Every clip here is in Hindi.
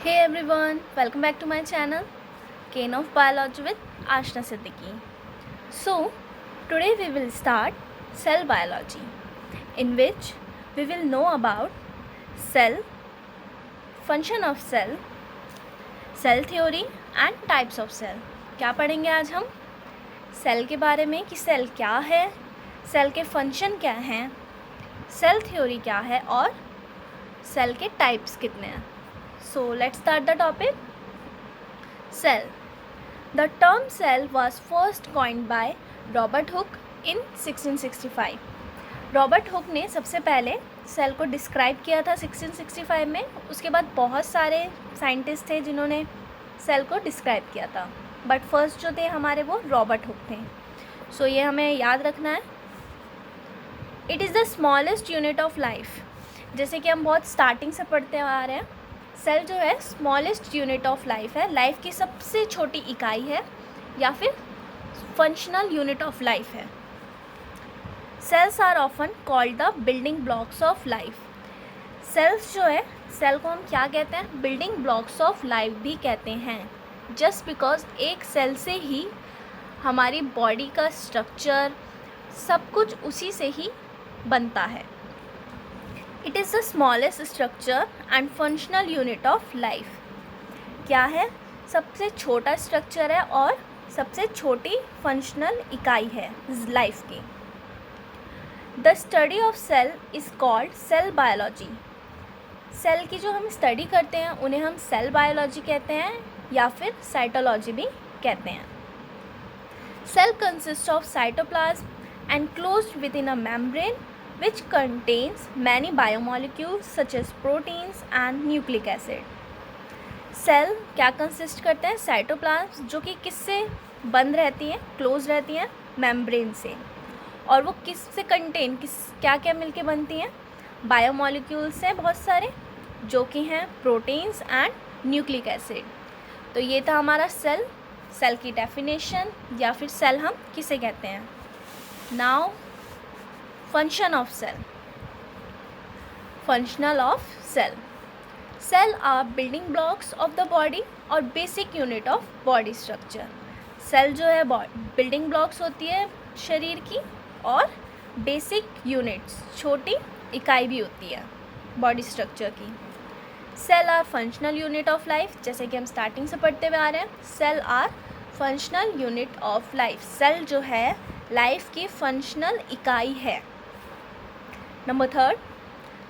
Hey everyone, welcome back to my channel, Kane of Biology with Ashna Siddiqui. So, today we will start cell biology, in which we will know about cell, function of cell, cell theory and types of cell. क्या पढ़ेंगे आज हम? सेल के बारे में कि सेल क्या है, सेल के फंक्शन क्या हैं, सेल थ्योरी क्या है और सेल के टाइप्स कितने हैं. So let's start the topic. Cell. The term cell was first coined by Robert Hooke in 1665. Robert Hooke ने सबसे पहले सेल को डिस्क्राइब किया था 1665 में. उसके बाद बहुत सारे साइंटिस्ट थे जिन्होंने सेल को डिस्क्राइब किया था, बट फर्स्ट जो थे हमारे वो रॉबर्ट हुक थे. सो ये हमें याद रखना है. It is the smallest unit of life. जैसे कि हम बहुत स्टार्टिंग से पढ़ते आ रहे हैं, सेल जो है स्मॉलेस्ट यूनिट ऑफ लाइफ है, लाइफ की सबसे छोटी इकाई है या फिर फंक्शनल यूनिट ऑफ लाइफ है. Cells are often called the building blocks of life. Cells जो है, सेल को हम क्या कहते हैं? बिल्डिंग ब्लॉक्स ऑफ लाइफ भी कहते हैं. जस्ट बिकॉज एक सेल से ही हमारी बॉडी का स्ट्रक्चर सब कुछ उसी से ही बनता है. It is the smallest structure and functional unit of life. क्या है? सबसे छोटा स्ट्रक्चर है और सबसे छोटी फंक्शनल इकाई है लाइफ की. The study of cell is called cell biology. Cell की जो हम स्टडी करते हैं उन्हें हम सेल बायोलॉजी कहते हैं या फिर साइटोलॉजी भी कहते हैं. Cell consist of cytoplasm and closed within a membrane which contains many biomolecules such as proteins and nucleic acid. Cell क्या कंसिस्ट करते हैं? साइटोप्लाज्म, जो कि किससे बंद रहती हैं? क्लोज रहती हैं मेम्ब्रेन से. और वो किस से कंटेन, क्या क्या मिलके बनती हैं? बायोमोलिक्यूल्स हैं बहुत सारे, जो कि हैं प्रोटीन्स एंड न्यूक्लिक एसिड. तो ये था हमारा सेल. सेल की डेफिनेशन या फिर सेल हम किसे कहते हैं. Now function of cell. Functional of cell. Cell are building blocks of the body और basic unit of body structure. Cell जो है building blocks होती है शरीर की और basic units छोटी इकाई भी होती है body structure की. Cell are functional unit of life. जैसे कि हम स्टार्टिंग से पढ़ते हुए आ रहे हैं, Cell are functional unit of life. Cell जो है लाइफ की फंक्शनल इकाई है. Number 3,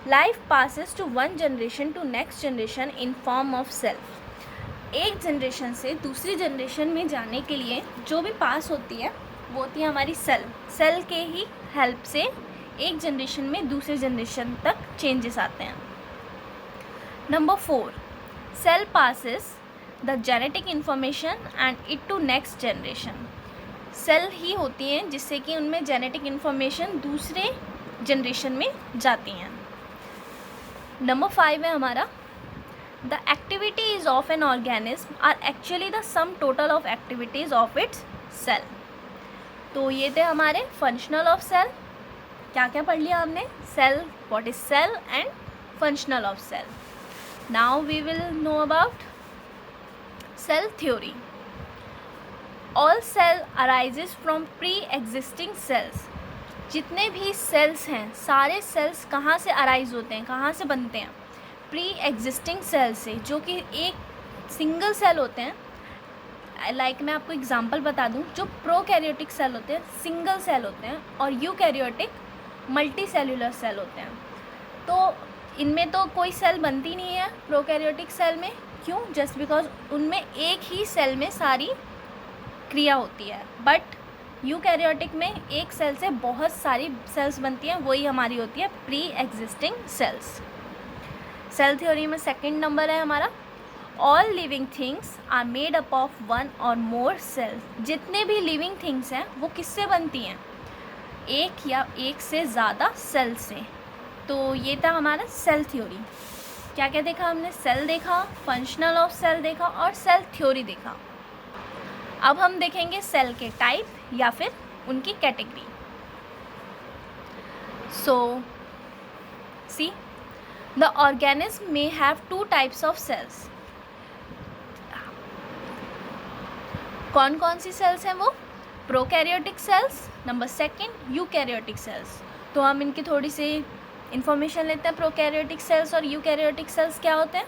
life passes to one generation to next generation in form of cell. एक जनरेशन से दूसरी जनरेशन में जाने के लिए जो भी पास होती है वो होती है हमारी सेल. सेल के ही हेल्प से एक जनरेशन में दूसरे जनरेशन तक चेंजेस आते हैं. Number 4, cell passes the genetic information and it to next generation. Cell ही होती हैं जिससे कि उनमें जेनेटिक इन्फॉर्मेशन दूसरे जनरेशन में जाती हैं. नंबर 5 है हमारा, the activities of an organism are actually the sum total of its ऑफ इट्स सेल. तो ये थे हमारे फंक्शनल ऑफ सेल. क्या क्या पढ़ लिया हमने? Cell, what is cell and functional of cell. Now we will know about cell theory. All cell arises from pre existing cells. जितने भी सेल्स हैं, सारे सेल्स कहाँ से अराइज होते हैं, कहाँ से बनते हैं? प्री एग्जिस्टिंग सेल से, जो कि एक सिंगल सेल होते हैं. लाइक मैं आपको एग्जांपल बता दूं, जो प्रोकैरियोटिक सेल होते हैं सिंगल सेल होते हैं और यूकैरियोटिक मल्टी सेलुलर सेल होते हैं. तो इनमें तो कोई सेल बनती नहीं है प्रोकैरियोटिक सेल में. क्यों? जस्ट बिकॉज उनमें एक ही सेल में सारी क्रिया होती है. बट यूकैरियोटिक में एक सेल से बहुत सारी सेल्स बनती हैं, वही हमारी होती है pre existing cells. Cell theory में सेकंड नंबर है हमारा, all living things are made up of one or more sales. जितने भी लिविंग थिंग्स हैं वो किससे बनती हैं? एक या एक से ज़्यादा सेल से. तो ये था हमारा सेल थ्योरी. क्या क्या देखा हमने? सेल देखा, फंक्शनल ऑफ सेल देखा और सेल थ्योरी देखा. अब हम देखेंगे सेल के टाइप या फिर उनकी category. So see, the organism में हैव 2 टाइप्स ऑफ सेल्स. कौन कौन सी सेल्स हैं वो? Prokaryotic cells, number second eukaryotic cells. तो हम इनकी थोड़ी सी इंफॉर्मेशन लेते हैं। प्रोकैरियोटिक सेल्स और यूकैरियोटिक सेल्स क्या होते हैं?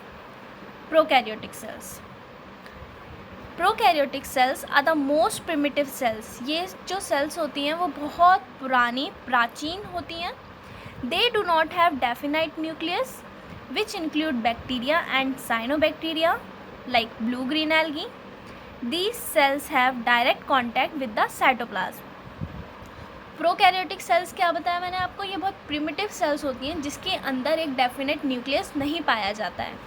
Prokaryotic cells, prokaryotic cells are the most primitive cells. ये जो सेल्स होती हैं वो बहुत पुरानी प्राचीन होती हैं। They do not have definite nucleus which include bacteria and cyanobacteria like blue green algae. These cells have direct contact with the cytoplasm. Prokaryotic cells क्या बताया मैंने आपको? ये बहुत प्रिमिटिव सेल्स होती हैं जिसके अंदर एक डेफिनेट न्यूक्लियस नहीं पाया जाता है।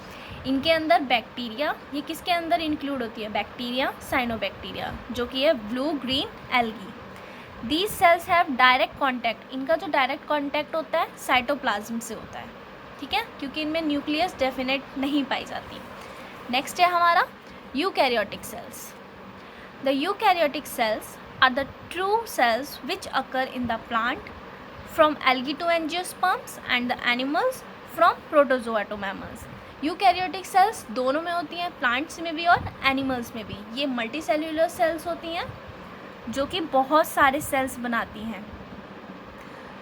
इनके अंदर बैक्टीरिया, ये किसके अंदर इंक्लूड होती है? बैक्टीरिया, साइनोबैक्टीरिया, जो कि है blue green algae. These cells have direct contact, इनका जो डायरेक्ट कॉन्टैक्ट होता है साइटोप्लाज्म से होता है, ठीक है, क्योंकि इनमें न्यूक्लियस डेफिनेट नहीं पाई जाती। नेक्स्ट है हमारा eukaryotic cells. The eukaryotic cells are the true cells which occur in the plant from algae to angiosperms and the animals from protozoa to mammals. Eukaryotic cells दोनों में होती हैं, प्लांट्स में भी और एनिमल्स में भी। ये मल्टी सेल्यूलर सेल्स होती हैं जो कि बहुत सारे सेल्स बनाती हैं।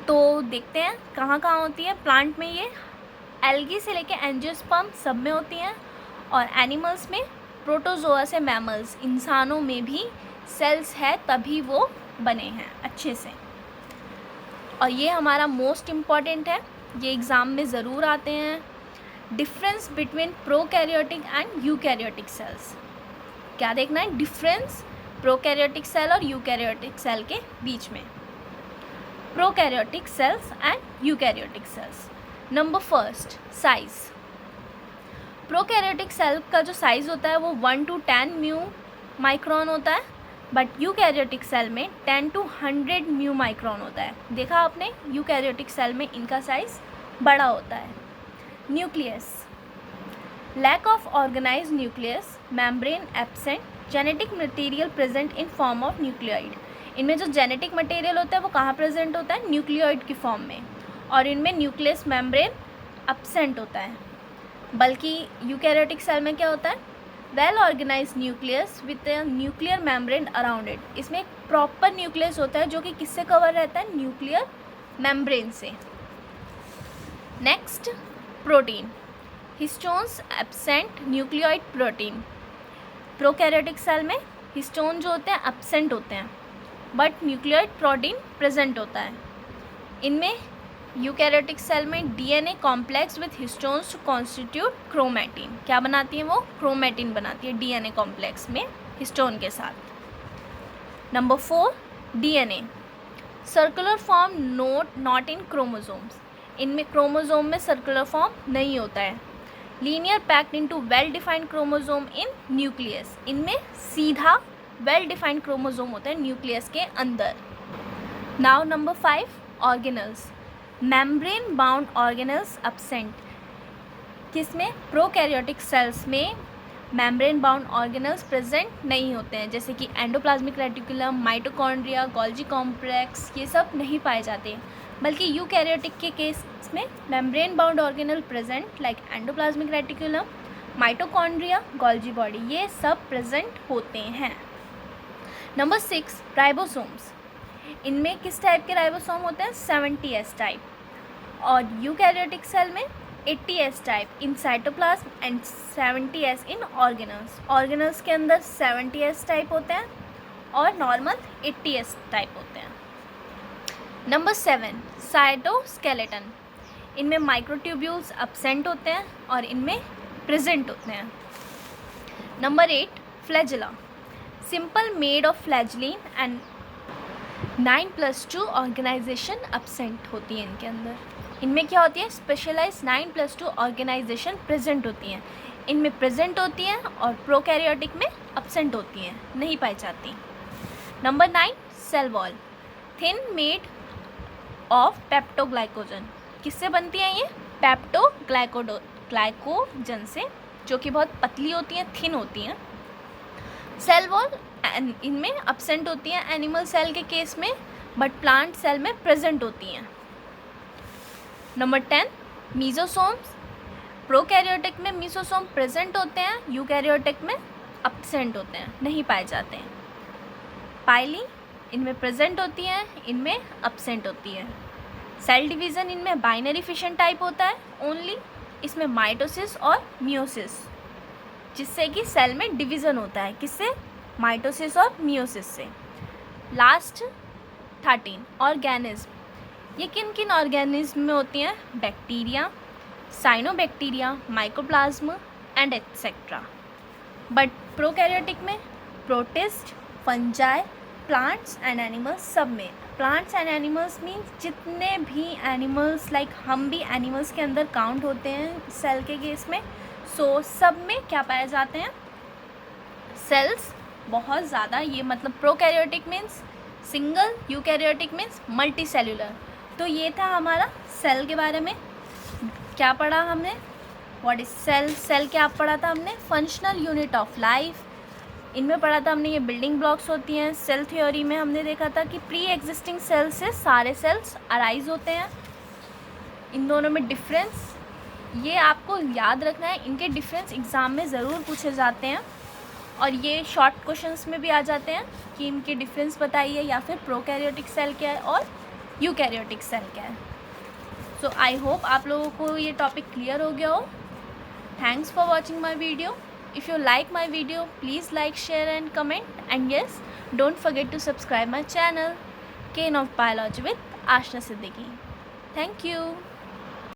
तो देखते हैं कहाँ कहाँ होती है। प्लांट में ये एल्गी से लेके एंजियोस्पर्म सब में होती हैं, और एनिमल्स में प्रोटोजोआ से मैमल्स, इंसानों में भी सेल्स है तभी वो बने हैं अच्छे से। और ये हमारा मोस्ट इम्पॉर्टेंट है, ये एग्ज़ाम में ज़रूर आते हैं। Difference between prokaryotic and eukaryotic cells, क्या देखना है? डिफरेंस प्रोकैरियोटिक सेल और यूकैरियोटिक सेल के बीच में। Prokaryotic cells and eukaryotic cells. Number first, size. Prokaryotic cell का जो साइज़ होता है वो 1 to 10 म्यू माइक्रोन होता है, बट यूकैरियोटिक सेल में 10 to 100 म्यू माइक्रोन होता है। देखा आपने, यूकैरियोटिक सेल में इनका साइज़ बड़ा होता है। Nucleus, lack of organized nucleus, membrane absent, genetic material present in form of nucleoid. इनमें जो जेनेटिक मटेरियल होता है वो कहाँ प्रेजेंट होता है? न्यूक्लियोइड की फॉर्म में, और इनमें न्यूक्लियस मेम्ब्रेन एब्सेंट होता है। बल्कि यूकैरियोटिक सेल में क्या होता है? Well organize nucleus with a nuclear membrane around it. इसमें एक प्रॉपर न्यूक्लियस होता है जो कि किससे कवर रहता है? न्यूक्लियर मेम्ब्रेन से। Next, protein. Histones absent nucleoid protein. Prokaryotic cell में हिस्टोन जो होते हैं एब्सेंट होते हैं, बट न्यूक्लियोइड प्रोटीन प्रेजेंट होता है। इनमें यूकैरियोटिक सेल में DNA complex with histones to constitute chromatin. क्या बनाती है वो? क्रोमैटिन बनाती है डीएनए कॉम्प्लेक्स में हिस्टोन के साथ। Number 4, DNA circular form not in chromosomes. इनमें क्रोमोसोम में सर्कुलर फॉर्म नहीं होता है। Linear packed into well defined chromosome इन न्यूक्लियस। इनमें सीधा वेल डिफाइंड क्रोमोसोम होता है न्यूक्लियस के अंदर। Now number 5, organelles. Membrane bound organelles absent. किसमें? प्रोकैरियोटिक सेल्स में मेम्ब्रेन बाउंड ऑर्गेनल्स प्रेजेंट नहीं होते हैं, जैसे कि endoplasmic reticulum, mitochondria, Golgi complex, ये सब नहीं पाए जाते। बल्कि यूकैरियोटिक के केस में membrane bound organelle present like endoplasmic reticulum, mitochondria, Golgi body, ये सब प्रेजेंट होते हैं। Number 6, ribosomes. इनमें किस टाइप के राइबोसोम होते हैं? 70S type. और यूकैरियोटिक सेल में 80S type in cytoplasm and 70S in organelles. Organelles के अंदर 70S टाइप होते हैं और नॉर्मल 80S टाइप होते हैं। Number 7, cytoskeleton. इनमें माइक्रोट्यूब्यूल्स एब्सेंट होते हैं और इनमें प्रेजेंट होते हैं। Number 8, flagella. Simple made of flagellin and 9+2 organization absent होती है इनके अंदर। इनमें क्या होती है? स्पेशलाइज 9+2 ऑर्गेनाइजेशन प्रेजेंट होती हैं। इनमें प्रेजेंट होती हैं और प्रोकैरियोटिक में एब्सेंट होती हैं, नहीं पाई जाती। Number 9, cell wall. Thin made of peptidoglycan. किससे बनती है ये? ग्लाइकोजन से, जो कि बहुत पतली होती हैं, थिन होती हैं। सेल वॉल इनमें एब्सेंट होती हैं एनिमल सेल के केस में, बट प्लांट सेल में प्रेजेंट होती हैं। नंबर 10, मीजोसोम्स। प्रोकैरियोटिक में मीजोसोम प्रेजेंट होते हैं, यूकैरियोटिक में एब्सेंट होते हैं, नहीं पाए जाते हैं। पाइली इनमें प्रेजेंट होती हैं, इनमें अब्सेंट होती है। सेल डिवीज़न इनमें बाइनरी फिशन टाइप होता है ओनली, इसमें माइटोसिस और मियोसिस, जिससे कि सेल में डिवीज़न होता है, किससे? माइटोसिस और मियोसिस से। लास्ट 13 ऑर्गेनिज्म, ये किन किन ऑर्गेनिज्म में होती हैं? Bacteria, cyanobacteria, mycoplasma and etcetera. But prokaryotic में protist, fungi, plants and animals, सब में। प्लांट्स एंड एनिमल्स मीन्स जितने भी एनिमल्स, लाइक हम भी एनिमल्स के अंदर काउंट होते हैं सेल के केस में। सो सब में क्या पाए जाते हैं? सेल्स बहुत ज़्यादा। ये मतलब prokaryotic means single, eukaryotic means multi cellular. तो ये था हमारा सेल के बारे में। क्या पढ़ा हमने? What is cell? सेल क्या पढ़ा था हमने? Functional unit of life. इनमें पढ़ा था हमने ये बिल्डिंग ब्लॉक्स होती हैं। सेल थ्योरी में हमने देखा था कि प्री एग्जिस्टिंग सेल से सारे सेल्स अराइज होते हैं। इन दोनों में डिफरेंस ये आपको याद रखना है, इनके डिफरेंस एग्ज़ाम में ज़रूर पूछे जाते हैं और ये शॉर्ट क्वेश्चंस में भी आ जाते हैं कि इनके डिफरेंस बताइए, या फिर प्रोकैरियोटिक सेल क्या है और यूकैरियोटिक सेल क्या है। सो आई होप आप लोगों को ये टॉपिक क्लियर हो गया हो। Thanks for watching my video. If you like my video, please like, share and comment. And yes, don't forget to subscribe my channel, Cane of Biology with Ashna Siddiqui. Thank you.